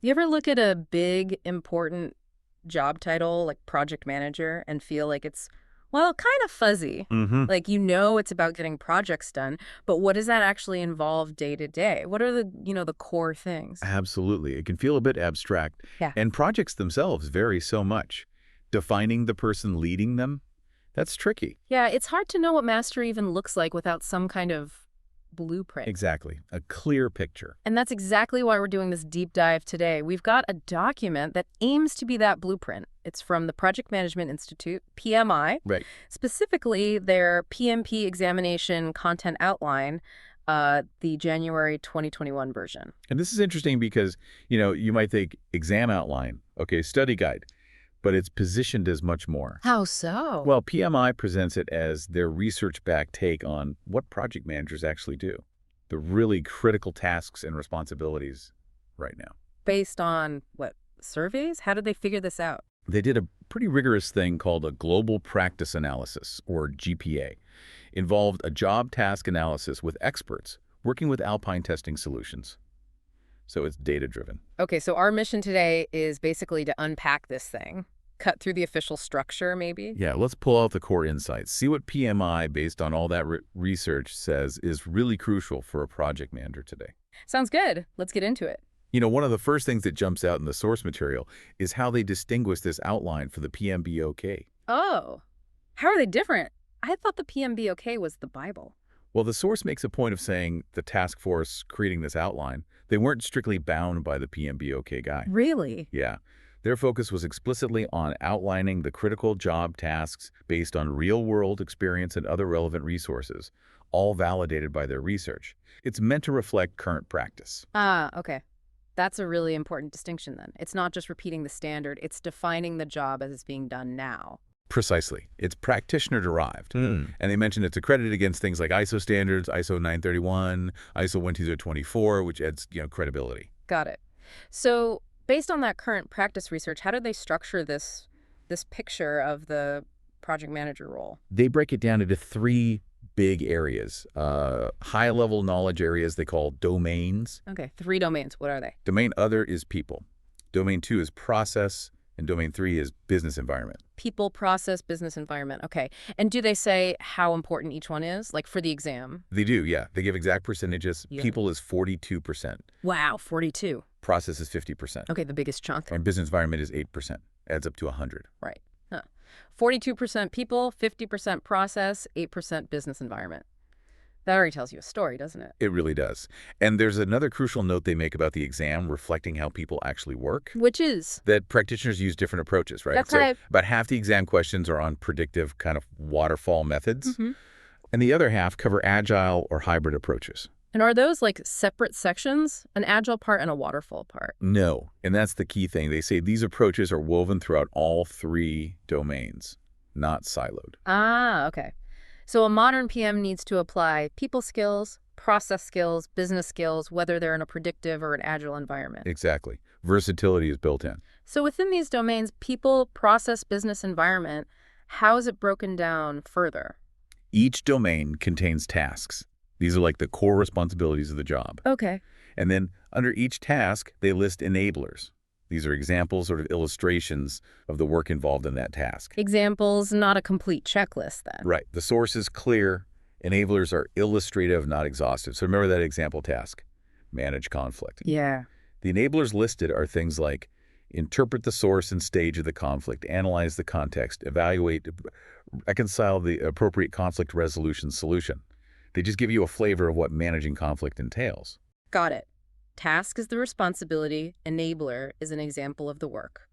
You ever look at a big, important job title like project manager and feel like it's, well, kind of fuzzy? Mm-hmm. Like, it's about getting projects done, but what does that actually involve day to day? What are the core things? Absolutely. It can feel a bit abstract, Yeah. and projects themselves vary so much. Defining the person leading them, that's tricky. Yeah, it's hard to know what mastery even looks like without some kind of blueprint. Exactly. A clear picture. And that's exactly why we're doing this deep dive today. We've got a document that aims to be that blueprint. It's from the Project Management Institute, PMI, Right. specifically their PMP examination content outline, the January 2021 version. And this is interesting because, you might think exam outline, okay, study guide, but it's positioned as much more. How so? Well, PMI presents it as their research-backed take on what project managers actually do, the really critical tasks and responsibilities right now. Based on what, surveys? How did they figure this out? They did a pretty rigorous thing called a global practice analysis, or GPA. Involved a job task analysis with experts working with Alpine testing solutions. So it's data-driven. Okay, so our mission today is basically to unpack this thing, cut through the official structure, maybe. Yeah, let's pull out the core insights. See what PMI, based on all that research, says is really crucial for a project manager today. Sounds good. Let's get into it. One of the first things that jumps out in the source material is how they distinguish this outline for the PMBOK. Oh, how are they different? I thought the PMBOK was the Bible. Well, the source makes a point of saying the task force creating this outline, they weren't strictly bound by the PMBOK guy. Really? Yeah. Their focus was explicitly on outlining the critical job tasks based on real-world experience and other relevant resources, all validated by their research. It's meant to reflect current practice. Ah, okay. That's a really important distinction then. It's not just repeating the standard, it's defining the job as it's being done now. Precisely. It's practitioner-derived. And they mention it's accredited against things like ISO standards, ISO 931, ISO 12024, which adds, credibility. Got it. So, based on that current practice research, how did they structure this picture of the project manager role? They break it down into three big areas. High-level knowledge areas they call domains. Okay, 3 domains. What are they? Domain other is people. Domain 2 is process. And domain 3 is business environment. People, process, business environment. Okay. And do they say how important each one is, like for the exam? They do, yeah. They give exact percentages. Yeah. People is 42%. Wow, 42. Process is 50%. Okay, the biggest chunk. And business environment is 8%. Adds up to 100. Right. Huh. 42% people, 50% process, 8% business environment. That already tells you a story, doesn't it? It really does. And there's another crucial note they make about the exam reflecting how people actually work. Which is? That practitioners use different approaches, right? That's so right. about half the exam questions are on predictive kind of waterfall methods. Mm-hmm. And the other half cover agile or hybrid approaches. And are those like separate sections, an agile part and a waterfall part? No, and that's the key thing. They say these approaches are woven throughout all three domains, not siloed. Ah, okay. So a modern PM needs to apply people skills, process skills, business skills, whether they're in a predictive or an agile environment. Exactly. Versatility is built in. So within these domains, people, process, business, environment, how is it broken down further? Each domain contains tasks. These are like the core responsibilities of the job. Okay. And then under each task, they list enablers. These are examples, sort of illustrations of the work involved in that task. Examples, not a complete checklist then. Right. The source is clear. Enablers are illustrative, not exhaustive. So remember that example task, manage conflict. Yeah. The enablers listed are things like interpret the source and stage of the conflict, analyze the context, evaluate, reconcile the appropriate conflict resolution solution. They just give you a flavor of what managing conflict entails. Got it. Task is the responsibility, enabler is an example of the work.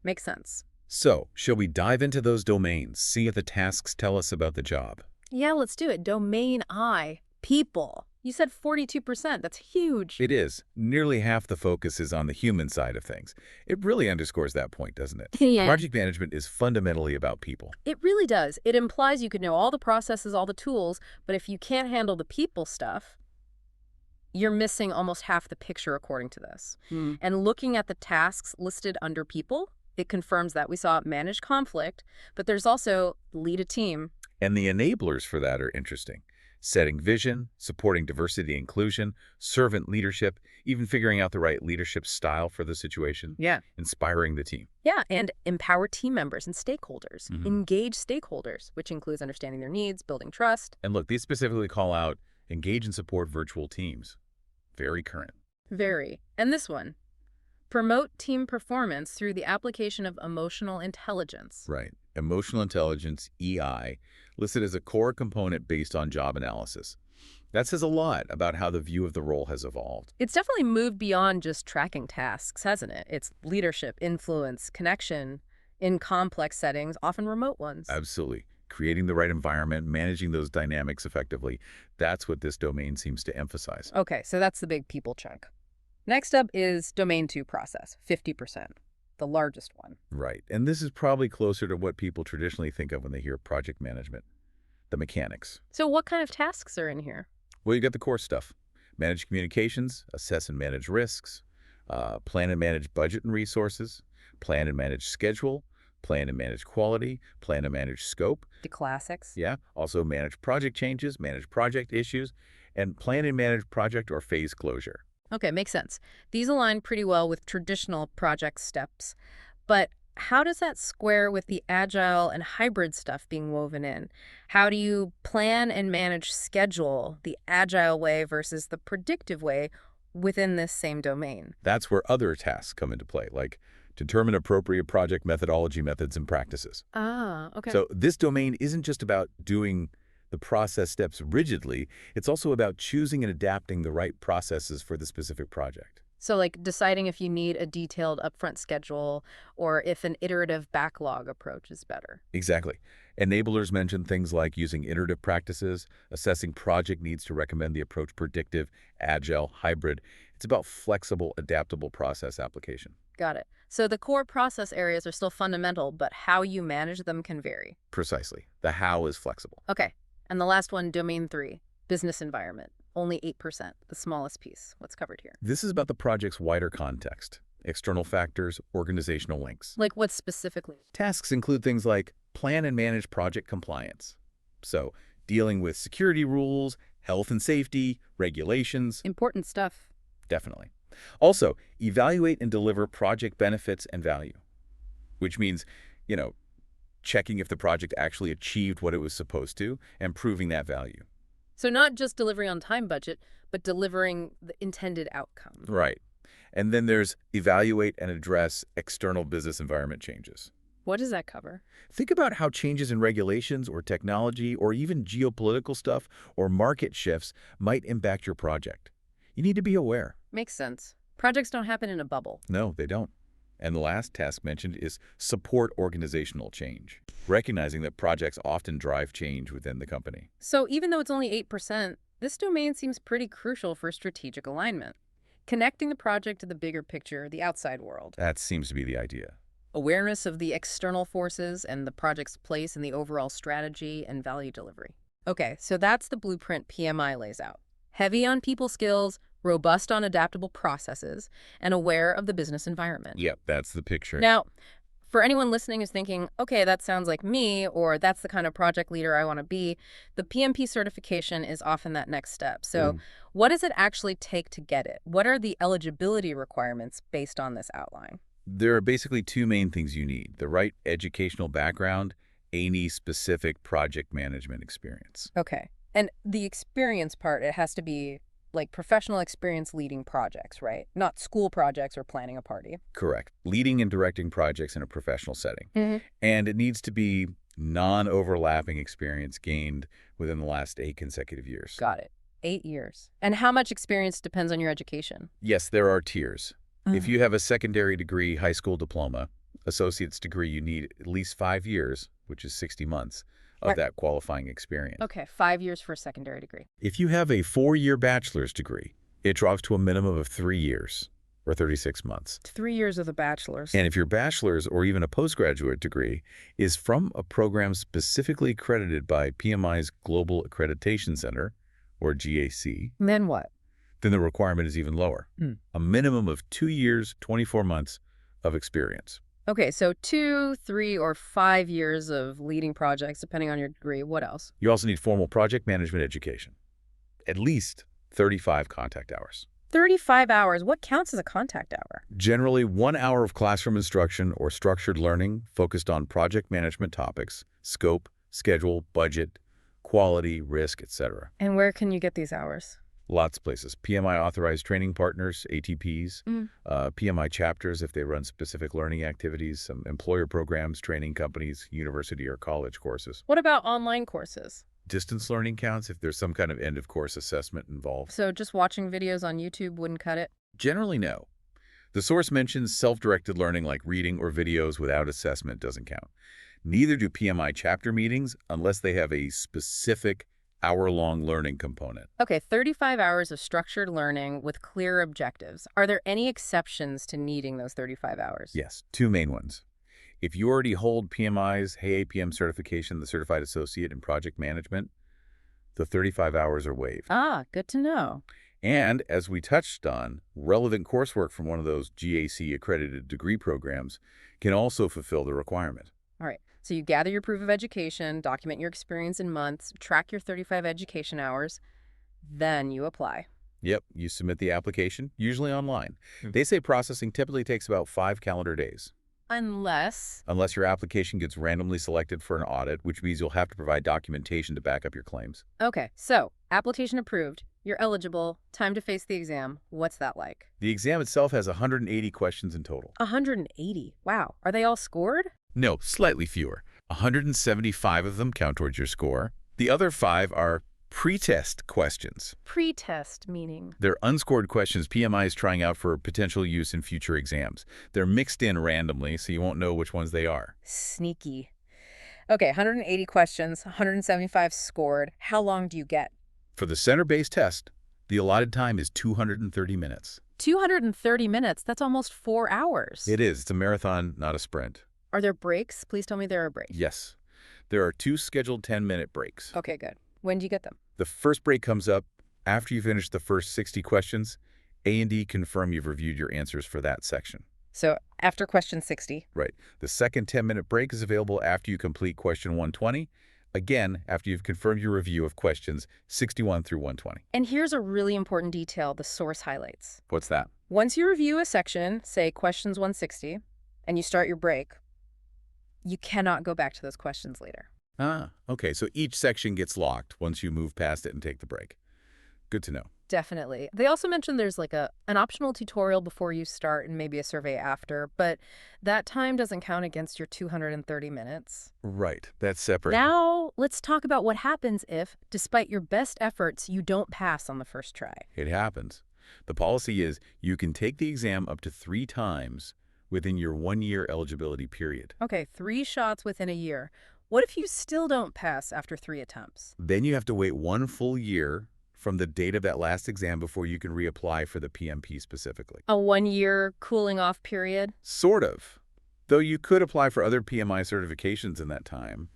Makes sense. So, shall we dive into those domains, see if the tasks tell us about the job? Yeah, let's do it. Domain I, people. You said 42%. That's huge. It is. Nearly half the focus is on the human side of things. It really underscores that point, doesn't it? Yeah. Project management is fundamentally about people. It really does. It implies you could know all the processes, all the tools, but if you can't handle the people stuff, you're missing almost half the picture according to this. And looking at the tasks listed under people, it confirms that. We saw manage conflict, but there's also lead a team. And the enablers for that are interesting. setting vision, supporting diversity and inclusion, servant leadership, even figuring out the right leadership style for the situation, Yeah. inspiring the team. Yeah, and empower team members and stakeholders. Mhm. Engage stakeholders, which includes understanding their needs, building trust. And look, these specifically call out engage and support virtual teams. Very current. Very. And this one, promote team performance through the application of emotional intelligence. Right. Emotional intelligence, EI, listed as a core component based on job analysis. That says a lot about how the view of the role has evolved. It's definitely moved beyond just tracking tasks, hasn't it? It's leadership, influence, connection in complex settings, often remote ones. Absolutely. Creating the right environment, managing those dynamics effectively. That's what this domain seems to emphasize. Okay, so that's the big people chunk. Next up is Domain 2 process, 50%, the largest one. Right. And this is probably closer to what people traditionally think of when they hear project management, the mechanics. So what kind of tasks are in here? Well, you got the core stuff. Manage communications, assess and manage risks, plan and manage budget and resources, plan and manage schedule, plan and manage quality, plan and manage scope. The classics. Yeah. Also manage project changes, manage project issues, and plan and manage project or phase closure. Okay, makes sense. These align pretty well with traditional project steps. But how does that square with the agile and hybrid stuff being woven in? How do you plan and manage schedule the agile way versus the predictive way within this same domain? That's where other tasks come into play, like determine appropriate project methodology, methods, and practices. Ah, okay. So this domain isn't just about doing the process steps rigidly. It's also about choosing and adapting the right processes for the specific project. So like deciding if you need a detailed upfront schedule or if an iterative backlog approach is better. Exactly. Enablers mention things like using iterative practices, assessing project needs to recommend the approach predictive, agile, hybrid. It's about flexible, adaptable process application. Got it. So the core process areas are still fundamental, but how you manage them can vary. Precisely. The how is flexible. Okay. And the last one, Domain 3, business environment. Only 8%, the smallest piece. What's covered here? This is about the project's wider context, external factors, organizational links. Like what specifically? Tasks include things like plan and manage project compliance. So dealing with security rules, health and safety, regulations. Important stuff. Definitely. Also, evaluate and deliver project benefits and value, which means, checking if the project actually achieved what it was supposed to and proving that value. So not just delivering on time budget, but delivering the intended outcome. Right. And then there's evaluate and address external business environment changes. What does that cover? Think about how changes in regulations or technology or even geopolitical stuff or market shifts might impact your project. You need to be aware. Makes sense. Projects don't happen in a bubble. No, they don't. And the last task mentioned is support organizational change, recognizing that projects often drive change within the company. So even though it's only 8%, this domain seems pretty crucial for strategic alignment, connecting the project to the bigger picture, the outside world. That seems to be the idea. Awareness of the external forces and the project's place in the overall strategy and value delivery. Okay, so that's the blueprint PMI lays out. Heavy on people skills, robust on adaptable processes, and aware of the business environment. Yep, that's the picture. Now, for anyone listening who's thinking, okay, that sounds like me, or that's the kind of project leader I want to be, the PMP certification is often that next step. So what does it actually take to get it? What are the eligibility requirements based on this outline? There are basically two main things you need: the right educational background, any specific project management experience. Okay. And the experience part, it has to be like professional experience leading projects, right? Not school projects or planning a party. Correct. Leading and directing projects in a professional setting. Mm-hmm. And it needs to be non-overlapping experience gained within the last 8 consecutive years. Got it. 8 years. And how much experience depends on your education? Yes, there are tiers. If you have a secondary degree, high school diploma, associate's degree, you need at least 5 years, which is 60 months, of that qualifying experience. Okay, 5 years for a secondary degree. If you have a 4-year bachelor's degree, it drops to a minimum of 3 years, or 36 months. 3 years of the bachelor's. And if your bachelor's or even a postgraduate degree is from a program specifically accredited by PMI's Global Accreditation Center, or GAC, Then what? then the requirement is even lower. A minimum of 2 years, 24 months of experience. Okay, so 2, 3, or 5 years of leading projects, depending on your degree. What else? You also need formal project management education. At least 35 contact hours. 35 hours. What counts as a contact hour? Generally, 1 hour of classroom instruction or structured learning focused on project management topics, scope, schedule, budget, quality, risk, etc. And where can you get these hours? Lots of places. PMI-authorized training partners, ATPs, PMI chapters if they run specific learning activities, some employer programs, training companies, university or college courses. What about online courses? Distance learning counts if there's some kind of end-of-course assessment involved. So just watching videos on YouTube wouldn't cut it? Generally, no. The source mentions self-directed learning like reading or videos without assessment doesn't count. Neither do PMI chapter meetings unless they have a specific hour-long learning component. Okay, 35 hours of structured learning with clear objectives. Are there any exceptions to needing those 35 hours? Yes, two main ones. If you already hold PMI's HAPM certification, the Certified Associate in Project Management, the 35 hours are waived. Ah, good to know. And, as we touched on, relevant coursework from one of those GAC-accredited degree programs can also fulfill the requirement. All right, so you gather your proof of education, document your experience in months, track your 35 education hours, then you apply. Yep, you submit the application, usually online. They say processing typically takes about 5 calendar days. Unless Unless your application gets randomly selected for an audit, which means you'll have to provide documentation to back up your claims. Okay, so application approved. You're eligible. Time to face the exam. What's that like? The exam itself has 180 questions in total. 180. Wow. Are they all scored? No, slightly fewer. 175 of them count towards your score. The other 5 are pre-test questions. Pre-test meaning? They're unscored questions PMI is trying out for potential use in future exams. They're mixed in randomly, so you won't know which ones they are. Sneaky. Okay, 180 questions, 175 scored. How long do you get? For the center-based test, the allotted time is 230 minutes. 230 minutes? That's almost 4 hours. It is. It's a marathon, not a sprint. Are there breaks? Please tell me there are breaks. Yes. There are 2 scheduled 10-minute breaks. Okay, good. When do you get them? The first break comes up after you finish the first 60 questions. A&D confirm you've reviewed your answers for that section. So after question 60. Right. The second 10-minute break is available after you complete question 120. Again, after you've confirmed your review of questions 61 through 120. And here's a really important detail the source highlights. What's that? Once you review a section, say questions 160, and you start your break, you cannot go back to those questions later. Ah, okay. So each section gets locked once you move past it and take the break. Good to know. Definitely. They also mentioned there's like an optional tutorial before you start and maybe a survey after, but that time doesn't count against your 230 minutes. Right. That's separate. Now, let's talk about what happens if, despite your best efforts, you don't pass on the first try. It happens. The policy is you can take the exam up to 3 times within your 1-year eligibility period. Okay, 3 shots within a year. What if you still don't pass after 3 attempts? Then you have to wait 1 full year from the date of that last exam before you can reapply for the PMP specifically. A 1-year cooling off period? Sort of. Though you could apply for other PMI certifications in that time.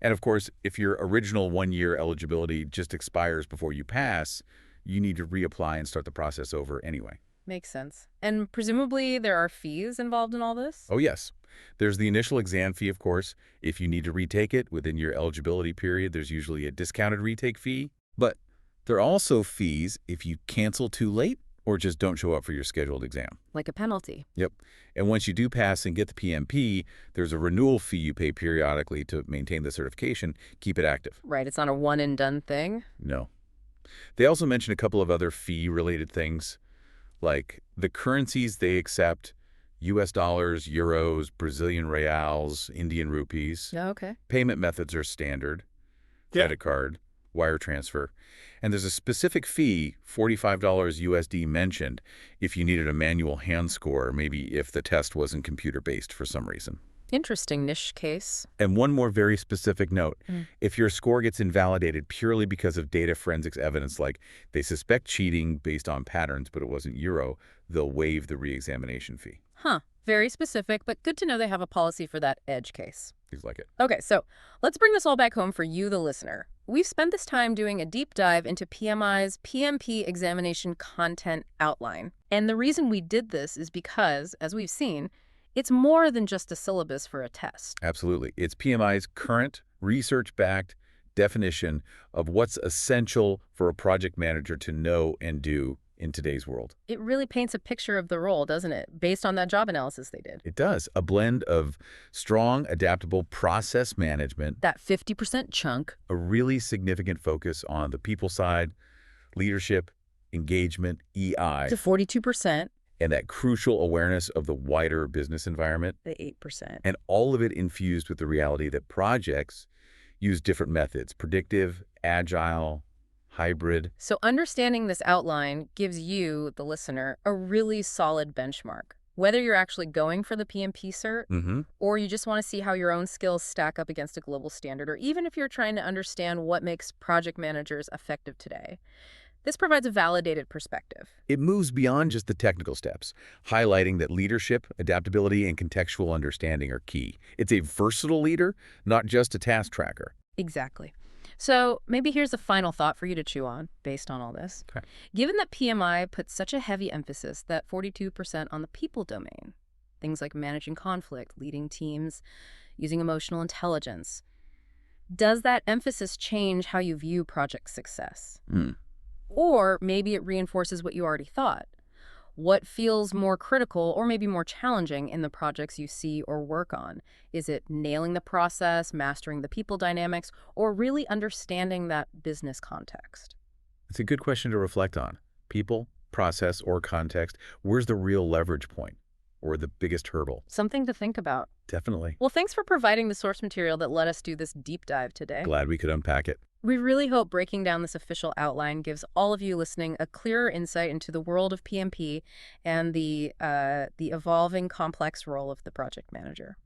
And of course, if your original 1-year eligibility just expires before you pass, you need to reapply and start the process over anyway. Makes sense. And presumably there are fees involved in all this? Oh, yes. There's the initial exam fee, of course. If you need to retake it within your eligibility period, there's usually a discounted retake fee. But there are also fees if you cancel too late or just don't show up for your scheduled exam. Like a penalty. Yep. And once you do pass and get the PMP, there's a renewal fee you pay periodically to maintain the certification, keep it active. Right, it's not a one-and-done thing? No. They also mention a couple of other fee-related things, like the currencies they accept, U.S. dollars, euros, Brazilian reals, Indian rupees. Yeah, okay. Payment methods are standard, credit card, wire transfer. And there's a specific fee, $45 USD mentioned, if you needed a manual hand score, maybe if the test wasn't computer-based for some reason. Interesting niche case. And one more very specific note. If your score gets invalidated purely because of data forensics evidence, like they suspect cheating based on patterns, but it wasn't euro, they'll waive the reexamination fee. Huh. Very specific, but good to know they have a policy for that edge case. Things like it. Okay, so let's bring this all back home for you, the listener. We've spent this time doing a deep dive into PMI's PMP examination content outline. And the reason we did this is because, as we've seen, It's more than just a syllabus for a test. Absolutely. It's PMI's current, research-backed definition of what's essential for a project manager to know and do in today's world. It really paints a picture of the role, doesn't it, based on that job analysis they did. It does. A blend of strong, adaptable process management, That 50% chunk. a really significant focus on the people side, leadership, engagement, EI, To 42%. and that crucial awareness of the wider business environment, The 8%. and all of it infused with the reality that projects use different methods: predictive, agile, hybrid. So understanding this outline gives you, the listener, a really solid benchmark. Whether you're actually going for the PMP cert, or you just want to see how your own skills stack up against a global standard, or even if you're trying to understand what makes project managers effective today. This provides a validated perspective. It moves beyond just the technical steps, highlighting that leadership, adaptability, and contextual understanding are key. It's a versatile leader, not just a task tracker. Exactly. So maybe here's a final thought for you to chew on based on all this. Okay. Given that PMI puts such a heavy emphasis, that 42% on the people domain, things like managing conflict, leading teams, using emotional intelligence, does that emphasis change how you view project success? Or maybe it reinforces what you already thought. What feels more critical or maybe more challenging in the projects you see or work on? Is it nailing the process, mastering the people dynamics, or really understanding that business context? It's a good question to reflect on. People, process, or context. Where's the real leverage point or the biggest hurdle? Something to think about. Definitely. Well, thanks for providing the source material that let us do this deep dive today. Glad we could unpack it. We really hope breaking down this official outline gives all of you listening a clearer insight into the world of PMP and the evolving complex role of the project manager.